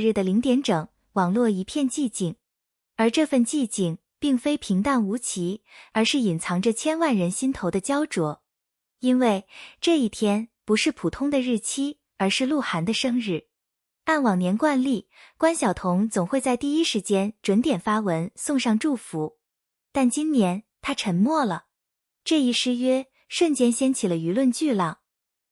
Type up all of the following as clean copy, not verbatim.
日的0点整，网络一片寂静。而这份寂静并非平淡无奇，而是隐藏着千万人心头的焦灼。因为这一天不是普通的日期，而是鹿晗的生日。按往年惯例，关晓彤总会在第一时间准点发文送上祝福，但今年她沉默了。这一失约瞬间掀起了舆论巨浪。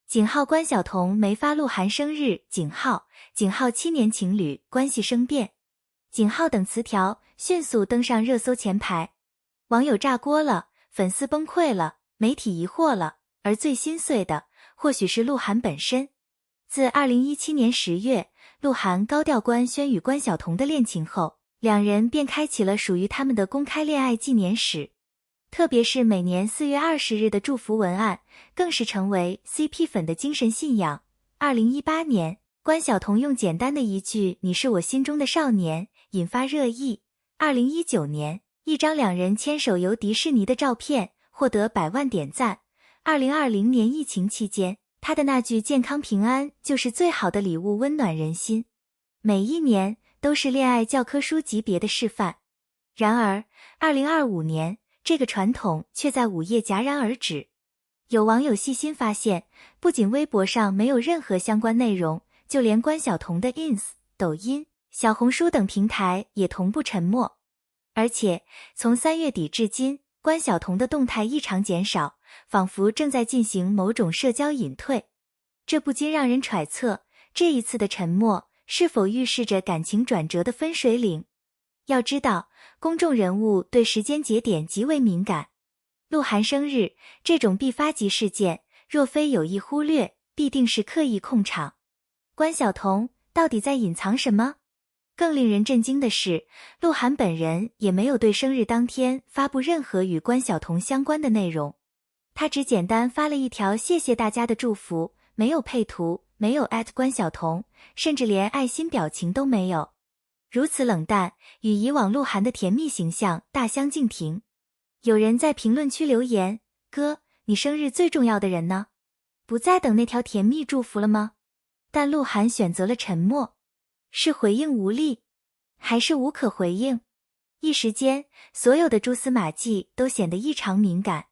井号关晓彤没发鹿晗生日，井号7年情侣关系生变，井号等词条迅速登上热搜前排。网友炸锅了，粉丝崩溃了，媒体疑惑了，而最心碎的或许是鹿晗本身。自2017年10月，鹿晗高调官宣与关晓彤的恋情后，两人便开启了属于他们的公开恋爱纪年史。特别是每年4月20日的祝福文案，更是成为 CP 粉的精神信仰。2018年，关晓彤用简单的一句"你是我心中的少年"引发热议。2019年，一张两人牵手游迪士尼的照片获得100万点赞。2020年疫情期间，他的那句健康平安就是最好的礼物，温暖人心。每一年都是恋爱教科书级别的示范。然而2025年，这个传统却在午夜戛然而止。有网友细心发现，不仅微博上没有任何相关内容，就连关晓彤的 ins、抖音、小红书等平台也同步沉默。而且从3月底至今，关晓彤的动态异常减少，仿佛正在进行某种社交隐退。这不禁让人揣测，这一次的沉默是否预示着感情转折的分水岭？要知道，公众人物对时间节点极为敏感。鹿晗生日这种必发级事件，若非有意忽略，必定是刻意控场。关晓彤到底在隐藏什么？更令人震惊的是，鹿晗本人也没有对生日当天发布任何与关晓彤相关的内容。他只简单发了一条谢谢大家的祝福，没有配图，没有关晓彤，甚至连爱心表情都没有。如此冷淡，与以往鹿晗的甜蜜形象大相径庭。有人在评论区留言：哥，你生日最重要的人呢？不再等那条甜蜜祝福了吗？但鹿晗选择了沉默。是回应无力，还是无可回应？一时间，所有的蛛丝马迹都显得异常敏感。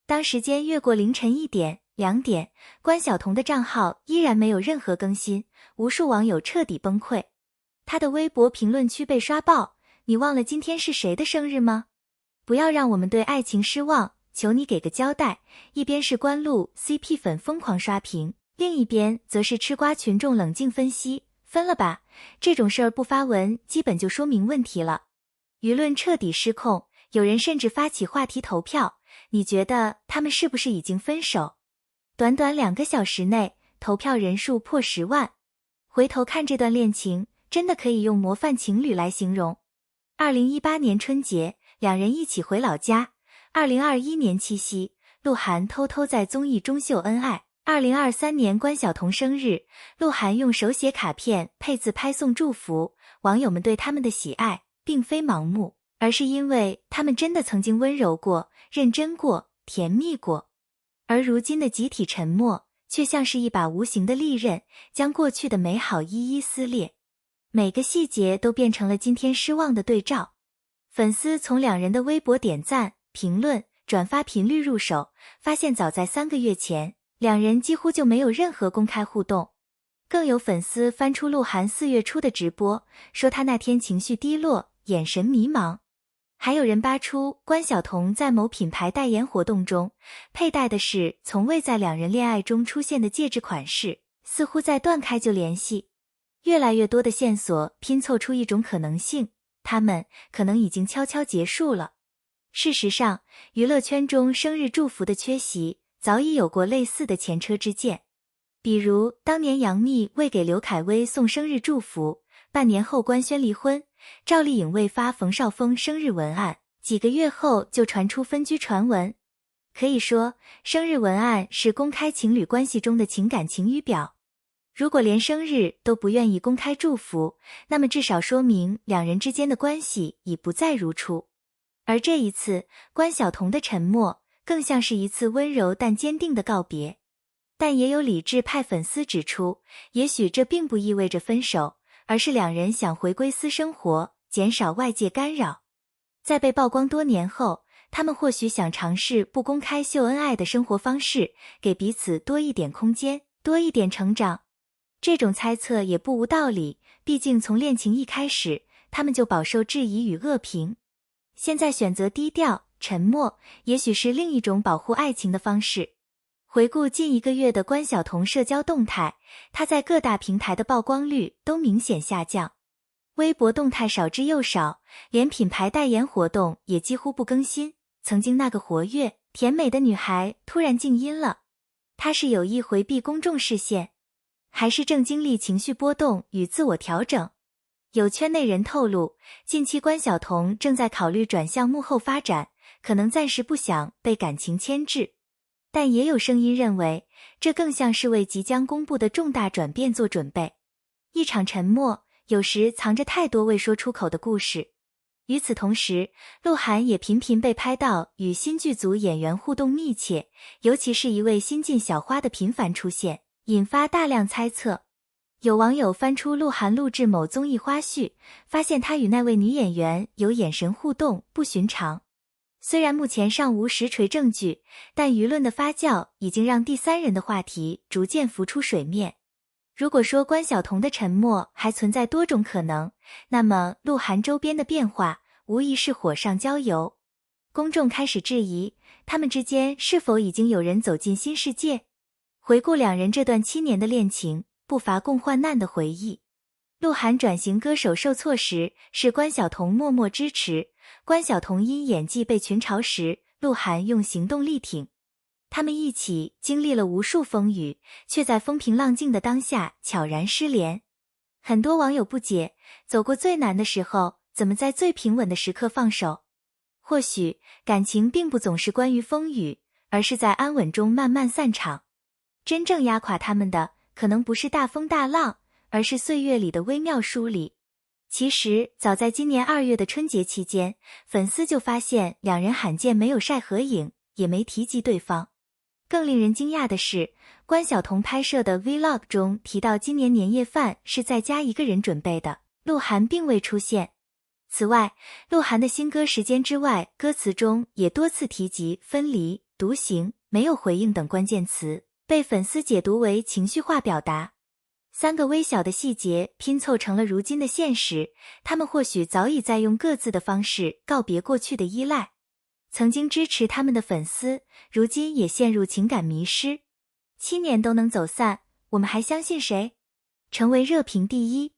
当时间越过凌晨1点、2点，关晓彤的账号依然没有任何更新，无数网友彻底崩溃。他的微博评论区被刷爆：你忘了今天是谁的生日吗？不要让我们对爱情失望，求你给个交代。一边是关鹿 CP 粉疯狂刷屏，另一边则是吃瓜群众冷静分析：分了吧，这种事儿不发文基本就说明问题了。舆论彻底失控，有人甚至发起话题投票：你觉得他们是不是已经分手？短短2个小时内，投票人数破10万。回头看这段恋情，真的可以用模范情侣来形容。2018年春节，两人一起回老家。2021年七夕，鹿晗偷偷在综艺中秀恩爱。2023年关晓彤生日，鹿晗用手写卡片配字拍送祝福。网友们对他们的喜爱并非盲目，而是因为他们真的曾经温柔过、认真过、甜蜜过。而如今的集体沉默，却像是一把无形的利刃，将过去的美好一一撕裂。每个细节都变成了今天失望的对照。粉丝从两人的微博点赞、评论、转发频率入手，发现早在3个月前，两人几乎就没有任何公开互动。更有粉丝翻出鹿晗4月初的直播，说他那天情绪低落，眼神迷茫。还有人扒出关晓彤在某品牌代言活动中佩戴的是从未在两人恋爱中出现的戒指款式，似乎在断开就联系。越来越多的线索拼凑出一种可能性，他们可能已经悄悄结束了。事实上，娱乐圈中生日祝福的缺席早已有过类似的前车之鉴。比如当年杨幂未给刘恺威送生日祝福，半年后官宣离婚，赵丽颖未发冯绍峰生日文案，几个月后就传出分居传闻。可以说，生日文案是公开情侣关系中的情感晴雨表。如果连生日都不愿意公开祝福，那么至少说明两人之间的关系已不再如初。而这一次，关晓彤的沉默更像是一次温柔但坚定的告别。但也有理智派粉丝指出，也许这并不意味着分手，而是两人想回归私生活，减少外界干扰。在被曝光多年后，他们或许想尝试不公开秀恩爱的生活方式，给彼此多一点空间，多一点成长。这种猜测也不无道理，毕竟从恋情一开始，他们就饱受质疑与恶评。现在选择低调、沉默，也许是另一种保护爱情的方式。回顾近1个月的关晓彤社交动态，她在各大平台的曝光率都明显下降。微博动态少之又少，连品牌代言活动也几乎不更新。曾经那个活跃、甜美的女孩突然静音了，她是有意回避公众视线，还是正经历情绪波动与自我调整？有圈内人透露，近期关晓彤正在考虑转向幕后发展，可能暂时不想被感情牵制。但也有声音认为，这更像是为即将公布的重大转变做准备。一场沉默，有时藏着太多未说出口的故事。与此同时，鹿晗也频频被拍到与新剧组演员互动密切，尤其是一位新晋小花的频繁出现，引发大量猜测。有网友翻出鹿晗录制某综艺花絮，发现他与那位女演员有眼神互动，不寻常。虽然目前尚无实锤证据，但舆论的发酵已经让第三人的话题逐渐浮出水面。如果说关晓彤的沉默还存在多种可能，那么鹿晗周边的变化无疑是火上浇油。公众开始质疑，他们之间是否已经有人走进新世界？回顾两人这段7年的恋情，不乏共患难的回忆。鹿晗转型歌手受挫时，是关晓彤默默支持；关晓彤因演技被群嘲时，鹿晗用行动力挺。他们一起经历了无数风雨，却在风平浪静的当下悄然失联。很多网友不解，走过最难的时候，怎么在最平稳的时刻放手？或许感情并不总是关于风雨，而是在安稳中慢慢散场。真正压垮他们的，可能不是大风大浪，而是岁月里的微妙疏离。其实早在今年2月的春节期间，粉丝就发现两人罕见没有晒合影，也没提及对方。更令人惊讶的是，关晓彤拍摄的 Vlog 中提到今年年夜饭是在家一个人准备的，鹿晗并未出现。此外，鹿晗的新歌《时间之外》歌词中也多次提及分离、独行、没有回应等关键词，被粉丝解读为情绪化表达。3个微小的细节拼凑成了如今的现实，他们或许早已在用各自的方式告别过去的依赖。曾经支持他们的粉丝，如今也陷入情感迷失。7年都能走散，我们还相信谁？成为热评第一。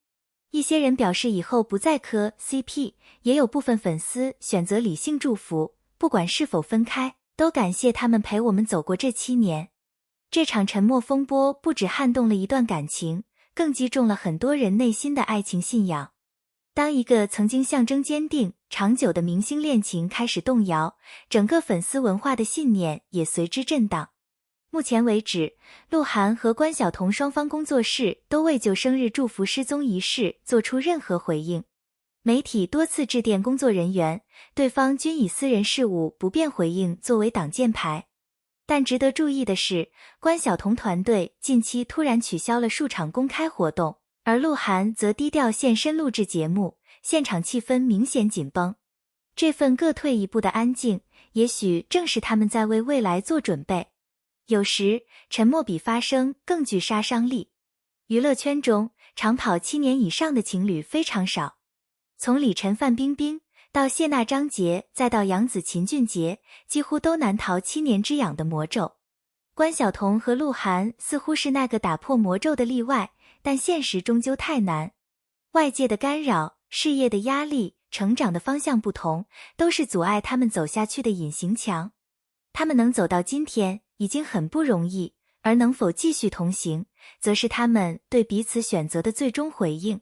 一些人表示以后不再磕 CP， 也有部分粉丝选择理性祝福，不管是否分开，都感谢他们陪我们走过这7年。这场沉默风波不只撼动了一段感情，更击中了很多人内心的爱情信仰。当一个曾经象征坚定、长久的明星恋情开始动摇，整个粉丝文化的信念也随之震荡。目前为止，鹿晗和关晓彤双方工作室都未就生日祝福失踪一事做出任何回应。媒体多次致电工作人员，对方均以私人事务不便回应作为挡箭牌。但值得注意的是，关晓彤团队近期突然取消了数场公开活动，而鹿晗则低调现身录制节目，现场气氛明显紧绷。这份各退一步的安静，也许正是他们在为未来做准备。有时，沉默比发声更具杀伤力。娱乐圈中，长跑7年以上的情侣非常少。从李晨范冰冰，到谢娜张杰，再到杨紫秦俊杰，几乎都难逃7年之痒的魔咒。关晓彤和鹿晗似乎是那个打破魔咒的例外，但现实终究太难。外界的干扰、事业的压力、成长的方向不同，都是阻碍他们走下去的隐形墙。他们能走到今天，已经很不容易，而能否继续同行，则是他们对彼此选择的最终回应。